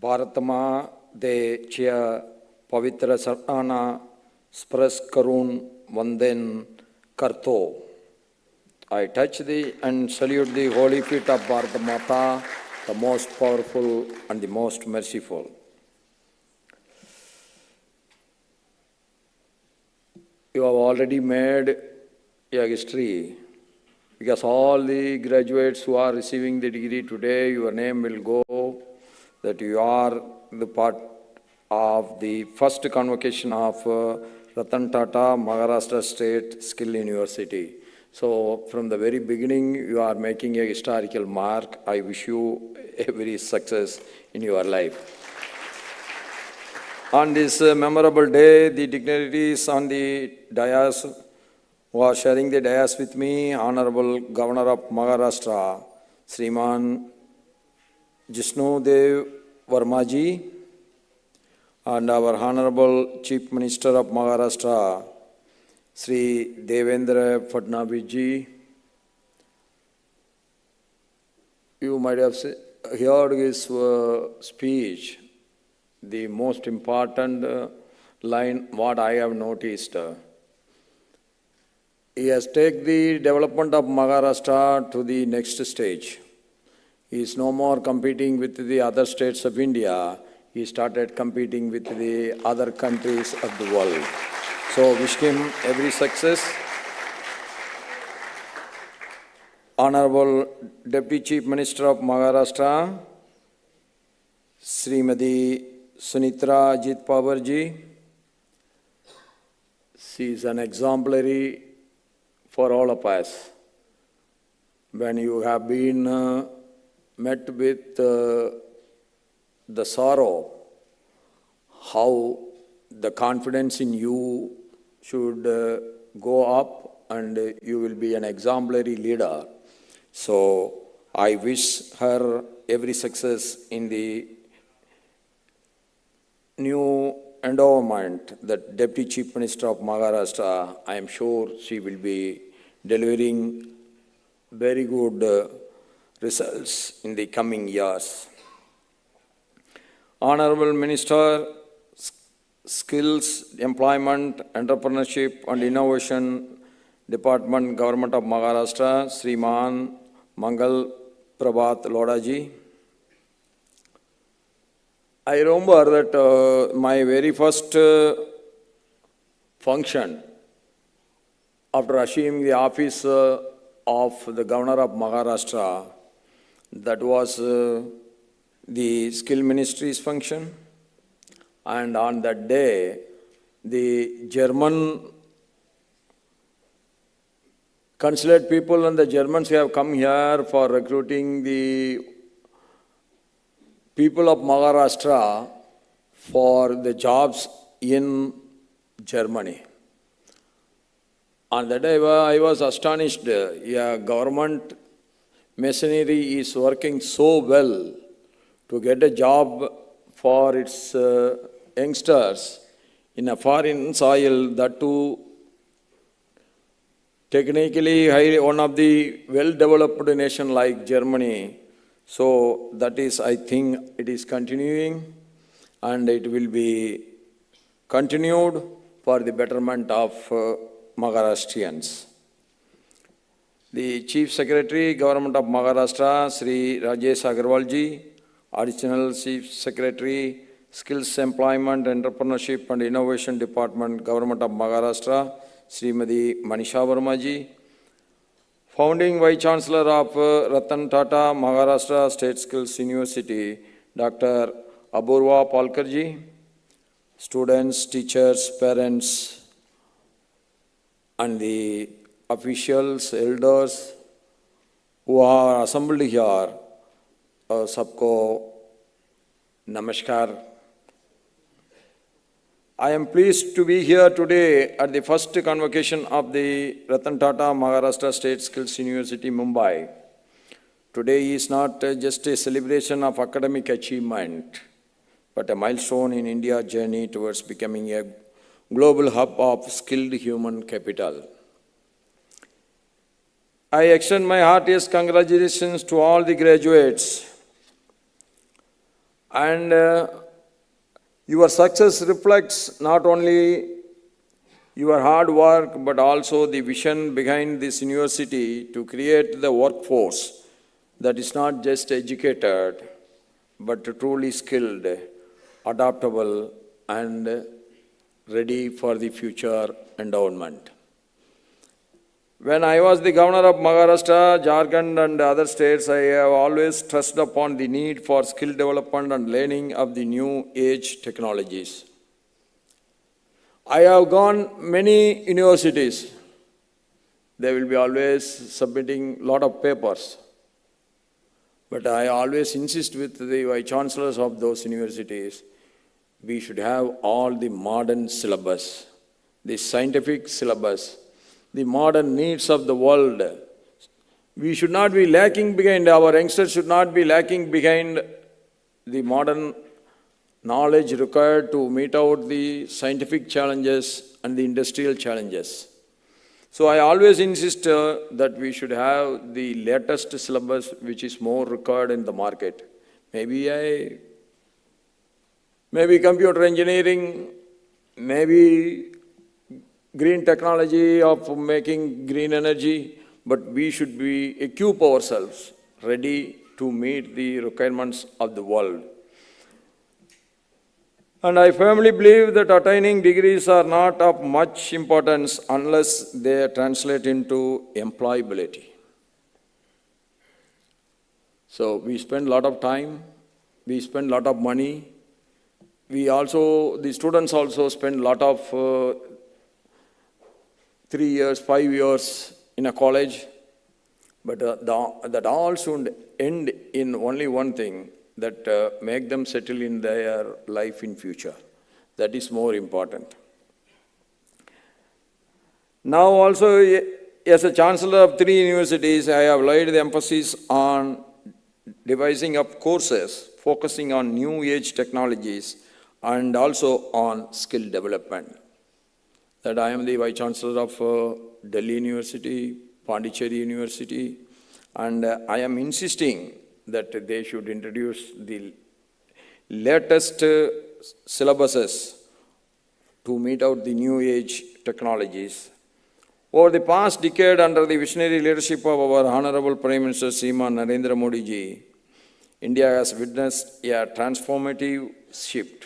ભારતમાં દે છે પવિત્ર સત્તાના સ્પર્શ કરુણ વંદન કરતો. I touch thee and salute the holy feet of Bharata Mata, the most powerful and the most merciful. You have already made a history, because all the graduates who are receiving the degree today, your name will go, that you are the part of the first convocation of Ratan Tata Maharashtra State Skill University. So from the very beginning, you are making a historical mark. I wish you every success in your life. On this memorable day, the dignitaries on the dais who are sharing the dais with me, Honorable Governor of Maharashtra, Sriman Jishnudev Varmaji, and our Honorable Chief Minister of Maharashtra, Sri Devendra Fadnavis ji. You might have heard his speech. The most important line, what I have noticed, he has taken the development of Maharashtra to the next stage. He is no more competing with the other states of India. He started competing with the other countries of the world. So wish him every success. Honorable Deputy Chief Minister of Maharashtra, Srimati Sunitra Ajit Pawar ji. She is an exemplary for all of us. When you have been met with the sorrow, how the confidence in you should go up, and you will be an exemplary leader. So I wish her every success in the new endowment, the Deputy Chief Minister of Maharashtra. I am sure she will be delivering very good results in the coming years. Honorable Minister, Skills, Employment, Entrepreneurship and Innovation Department, Government of Maharashtra, Sriman Mangal Prabhat Lodha ji. I remember that my very first function after assuming the office of the Governor of Maharashtra, that was the Skill Ministry's function. And on that day, the German consulate people and the Germans have come here for recruiting the people of Maharashtra for the jobs in Germany. On that day, I was astonished. Government machinery is working so well to get a job for its youngsters in a foreign soil, that too technically one of the well-developed nation like Germany. So that is, I think, it is continuing, and it will be continued for the betterment of Maharashtrians. The Chief Secretary, Government of Maharashtra, Sri Rajesh Agarwal ji, Additional Chief Secretary, Skills, Employment, Entrepreneurship and Innovation Department, Government of Maharashtra, Srimati Manisha Verma ji, Founding Vice Chancellor of Ratan Tata Maharashtra State Skills University, Dr. Apurva Palkar ji, students, teachers, parents, and the officials, elders who are assembled here, sabko namaskar. I am pleased to be here today at the first convocation of the Ratan Tata Maharashtra State Skills University, Mumbai. Today is not just a celebration of academic achievement, but a milestone in India's journey towards becoming a global hub of skilled human capital. I extend my heartiest congratulations to all the graduates And your success reflects not only your hard work, but also the vision behind this university to create the workforce that is not just educated, but truly skilled, adaptable, and ready for the future endowment. When I was the governor of Maharashtra, Jharkhand, and other states, I have always stressed upon the need for skill development and learning of the new age technologies. I have gone many universities. They will be always submitting a lot of papers. But I always insist with the vice chancellors of those universities, we should have all the modern syllabus, the scientific syllabus, the modern needs of the world. We should not be lacking behind, our youngsters should not be lacking behind the modern knowledge required to meet out the scientific challenges and the industrial challenges. So I always insist that we should have the latest syllabus which is more required in the market. Maybe computer engineering, maybe green technology of making green energy, but we should equip ourselves ready to meet the requirements of the world. And I firmly believe that attaining degrees are not of much importance unless they translate into employability. So we spend a lot of time, we spend a lot of money, the students also spend a lot of 3 years, 5 years in a college, but that all should end in only one thing, that make them settle in their life in future. That is more important. Now also, as a chancellor of 3 universities, I have laid the emphasis on devising up courses focusing on new age technologies and also on skill development. That I am the vice chancellor of Delhi University, Pondicherry University, and I am insisting that they should introduce the latest syllabuses to meet out the new age technologies. Over the past decade, under the visionary leadership of our Honorable Prime Minister Shriman Narendra Modi ji, India has witnessed a transformative shift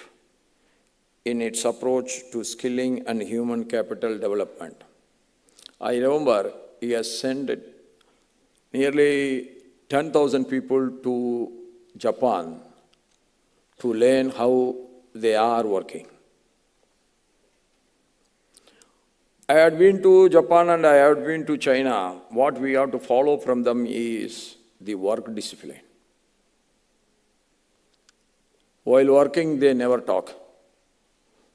in its approach to skilling and human capital development. I remember he has sent nearly 10,000 people to Japan to learn how they are working. I had been to Japan and I had been to China. What we have to follow from them is the work discipline. While working, they never talk.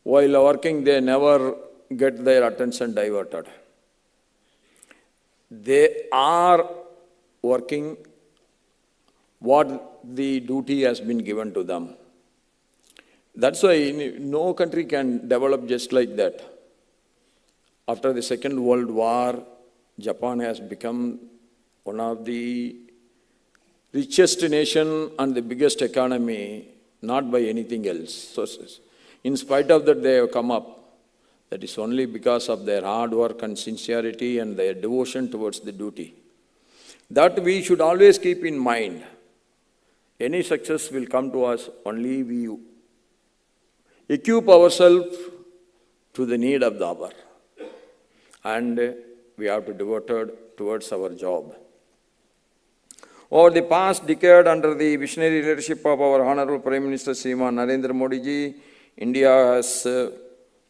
While working, they never get their attention diverted. They are working what the duty has been given to them. That's why no country can develop just like that. After the Second World War, Japan has become one of the richest nation and the biggest economy, not by anything else. So, in spite of that, they have come up. That is only because of their hard work and sincerity and their devotion towards the duty. That we should always keep in mind. Any success will come to us only we equip ourselves to the need of the hour. And we have to devote towards our job. Over the past decade, under the visionary leadership of our Honorable Prime Minister Shriman Narendra Modi ji, India has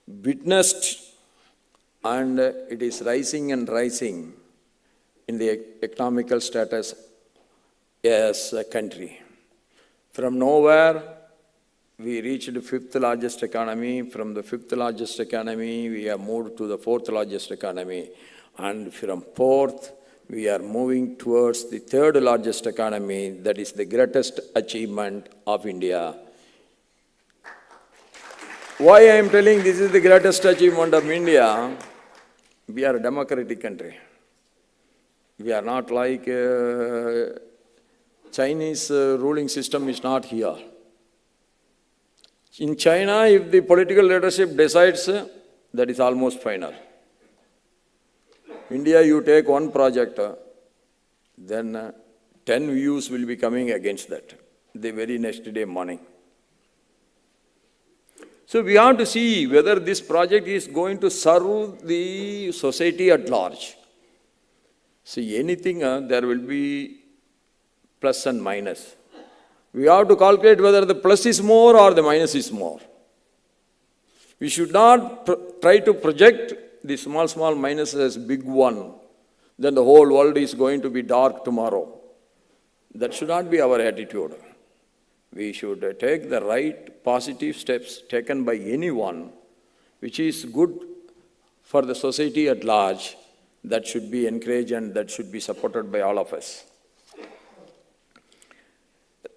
witnessed and it is rising and rising in the economical status as a country. From nowhere, we reached the 5th largest economy. From the 5th largest economy, we have moved to the 4th largest economy. And from 4th, we are moving towards the 3rd largest economy. That is the greatest achievement of India. Why I am telling this is the greatest achievement of India? We are a democratic country. We are not like Chinese ruling system is not here. In China, if the political leadership decides, that is almost final. India, you take one project, then 10 views will be coming against that the very next day morning. So we have to see whether this project is going to serve the society at large. See, anything, there will be plus and minus. We have to calculate whether the plus is more or the minus is more. We should not try to project the small, small minus as big one. Then the whole world is going to be dark tomorrow. That should not be our attitude. We should take the right positive steps taken by anyone, which is good for the society at large. That should be encouraged and that should be supported by all of us.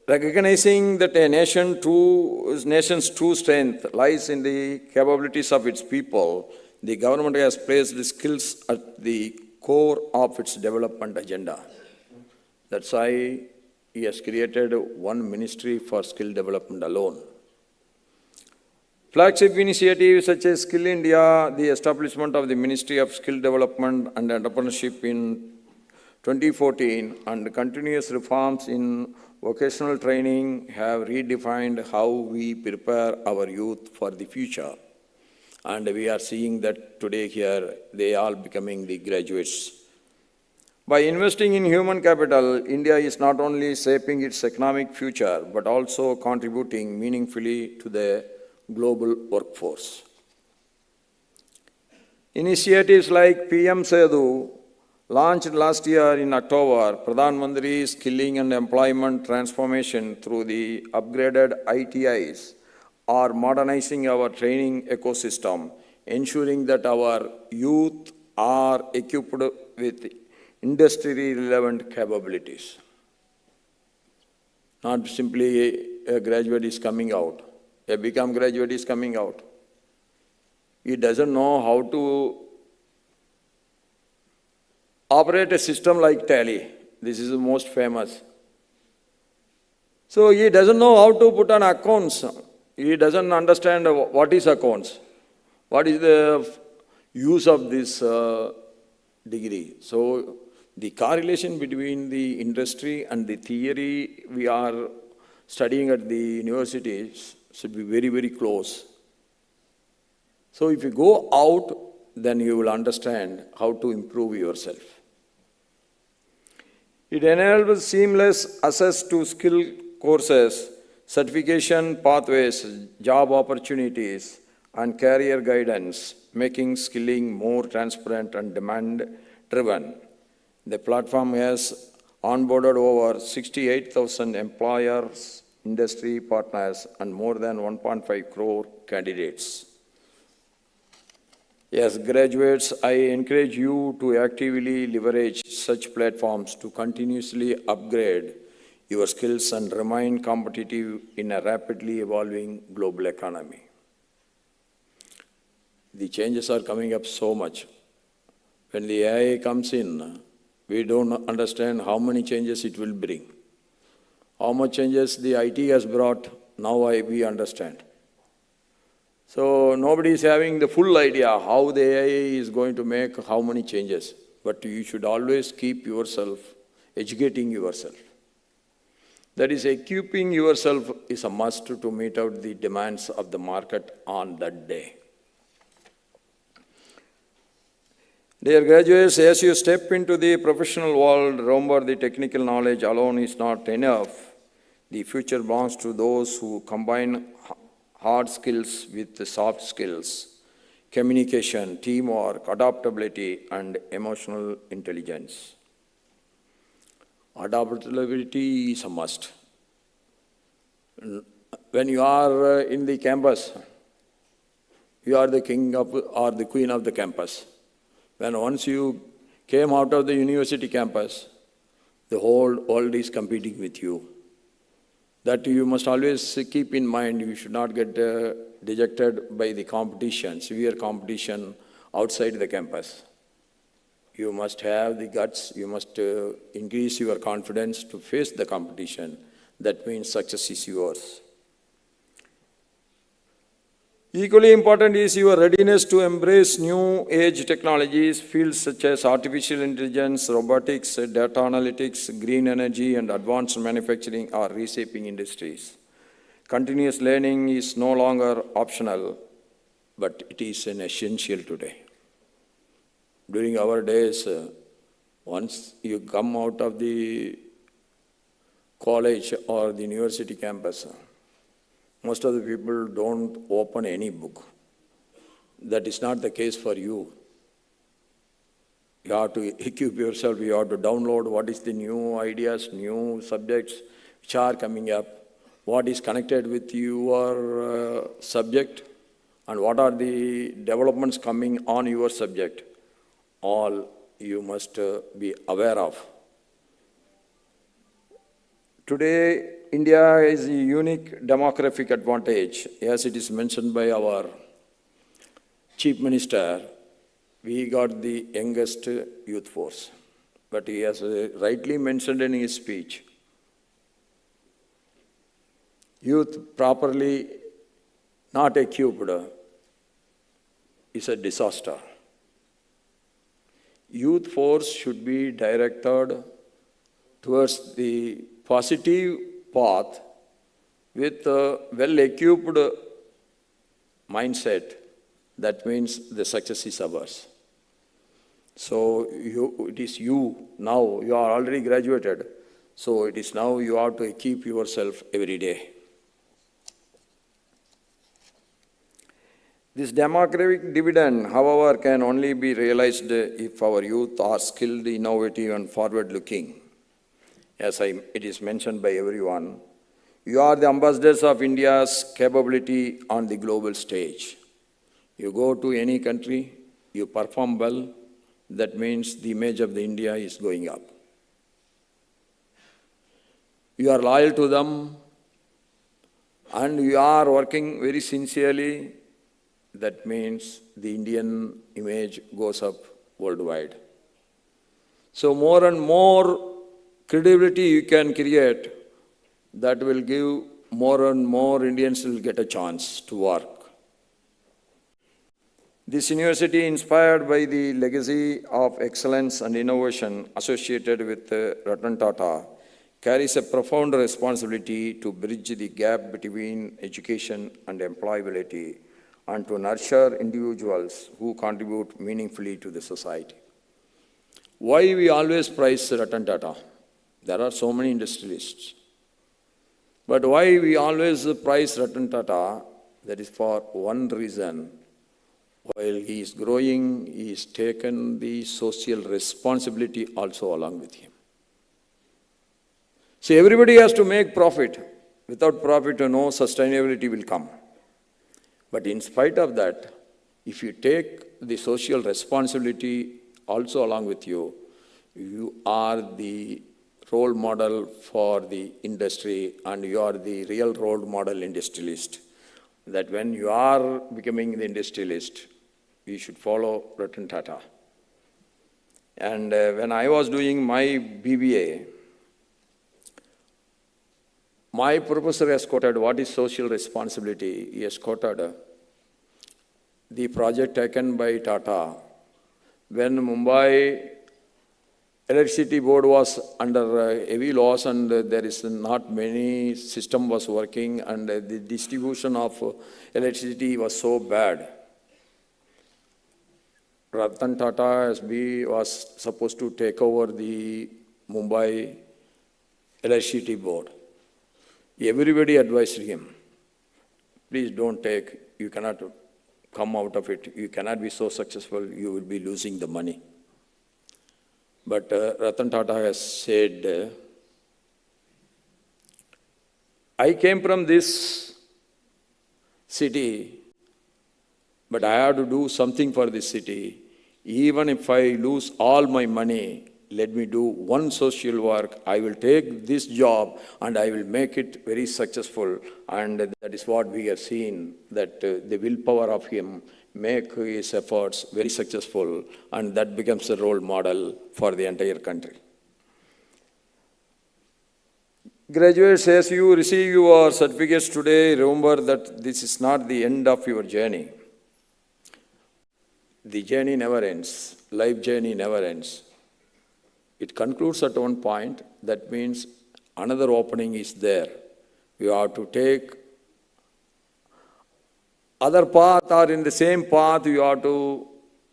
Recognizing that a nation's true strength lies in the capabilities of its people, the government has placed the skills at the core of its development agenda. That's why he has created one ministry for skill development alone. Flagship initiatives such as Skill India, the establishment of the Ministry of Skill Development and Entrepreneurship in 2014, and continuous reforms in vocational training have redefined how we prepare our youth for the future. And we are seeing that today here, they are becoming the graduates. By investing in human capital, India is not only shaping its economic future, but also contributing meaningfully to the global workforce. Initiatives like PM Sedu, launched last year in October, Pradhan Mantri Skilling and Employment Transformation through the upgraded ITIs, are modernizing our training ecosystem, ensuring that our youth are equipped with industry-relevant capabilities. Not simply a graduate is coming out, a BCom graduate is coming out. He doesn't know how to operate a system like Tally. This is the most famous. So he doesn't know how to put on accounts. He doesn't understand what is accounts. What is the use of this degree? So the correlation between the industry and the theory we are studying at the universities should be very, very close. So if you go out, then you will understand how to improve yourself. It enables seamless access to skill courses, certification pathways, job opportunities, and career guidance, making skilling more transparent and demand-driven. The platform has onboarded over 68,000 employers, industry partners, and more than 1.5 crore candidates. As graduates, I encourage you to actively leverage such platforms to continuously upgrade your skills and remain competitive in a rapidly evolving global economy. The changes are coming up so much. When the AI comes in, we don't understand how many changes it will bring. How much changes the IT has brought, now we understand. So nobody is having the full idea how the AI is going to make how many changes. But you should always keep yourself, educating yourself. That is, equipping yourself is a must to meet out the demands of the market on that day. Dear graduates, as you step into the professional world, remember the technical knowledge alone is not enough. The future belongs to those who combine hard skills with the soft skills, communication, teamwork, adaptability, and emotional intelligence. Adaptability is a must. When you are in the campus, you are the king of, or the queen of the campus. When once you came out of the university campus, the whole world is competing with you. That you must always keep in mind. You should not get dejected by the competition, severe competition outside the campus. You must have the guts, you must increase your confidence to face the competition. That means success is yours. Equally important is your readiness to embrace new age technologies. Fields such as artificial intelligence, robotics, data analytics, green energy, and advanced manufacturing are reshaping industries. Continuous learning is no longer optional, but it is an essential today. During our days, once you come out of the college or the university campus, most of the people don't open any book. That is not the case for you. You have to equip yourself, you have to download what is the new ideas, new subjects which are coming up, what is connected with your subject, and what are the developments coming on your subject. All you must be aware of. Today, India is a unique demographic advantage. As it is mentioned by our Chief Minister, we got the youngest youth force. But he has rightly mentioned in his speech, youth properly not equipped is a disaster. Youth force should be directed towards the positive path with a well-equipped mindset. That means the success is ours. So it is you now, you are already graduated. So it is now you have to equip yourself every day. This demographic dividend, however, can only be realized if our youth are skilled, innovative, and forward-looking. As it is mentioned by everyone, you are the ambassadors of India's capability on the global stage. You go to any country, you perform well, that means the image of the India is going up. You are loyal to them, and you are working very sincerely, that means the Indian image goes up worldwide. So more and more credibility you can create, that will give more and more Indians will get a chance to work. This university, inspired by the legacy of excellence and innovation associated with Ratan Tata, carries a profound responsibility to bridge the gap between education and employability and to nurture individuals who contribute meaningfully to the society. Why we always praise Ratan Tata? There are so many industrialists. But why we always praise Ratan Tata? That is for one reason. While he is growing, he has taken the social responsibility also along with him. See, everybody has to make profit. Without profit, no sustainability will come. But in spite of that, if you take the social responsibility also along with you, you are the role model for the industry and you are the real role model industrialist. That when you are becoming the industrialist, you should follow Ratan Tata. And when I was doing my BBA, my professor has quoted what is social responsibility. He has quoted the project taken by Tata when Mumbai Electricity Board was under heavy loss and there is not many system was working and the distribution of electricity was so bad. Ratan Tata was supposed to take over the Mumbai Electricity Board. Everybody advised him, please don't take, you cannot come out of it, you cannot be so successful, you will be losing the money. But Ratan Tata has said, I came from this city, but I have to do something for this city. Even if I lose all my money, let me do one social work. I will take this job and I will make it very successful. And that is what we have seen, that the willpower of him make his efforts very successful, and that becomes a role model for the entire country. Graduates, as you receive your certificates today, remember that this is not the end of your journey. The journey never ends. Life journey never ends. It concludes at one point. That means another opening is there. You have to take other path, or in the same path you have to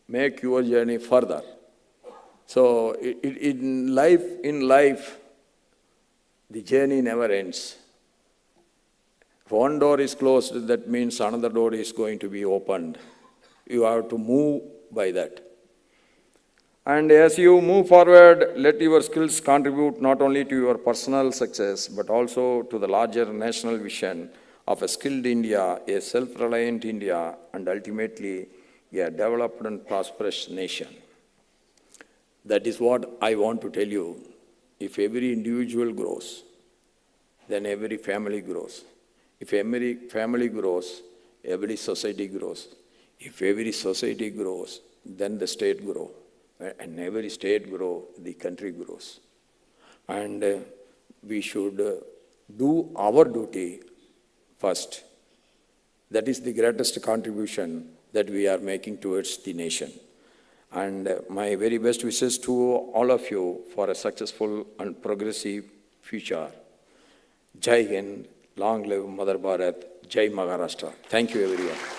make your journey further. So in life, the journey never ends. If one door is closed, that means another door is going to be opened. You have to move by that. And as you move forward, let your skills contribute not only to your personal success, but also to the larger national vision of a skilled India, a self-reliant India, and ultimately a developed and prosperous nation. That is what I want to tell you. If every individual grows, then every family grows. If every family grows, every society grows. If every society grows, then the state grows. And every state grows, the country grows. And we should do our duty first. That is the greatest contribution that we are making towards the nation. And my very best wishes to all of you for a successful and progressive future. Jai Hind, long live Mother Bharat, Jai Maharashtra. Thank you everyone.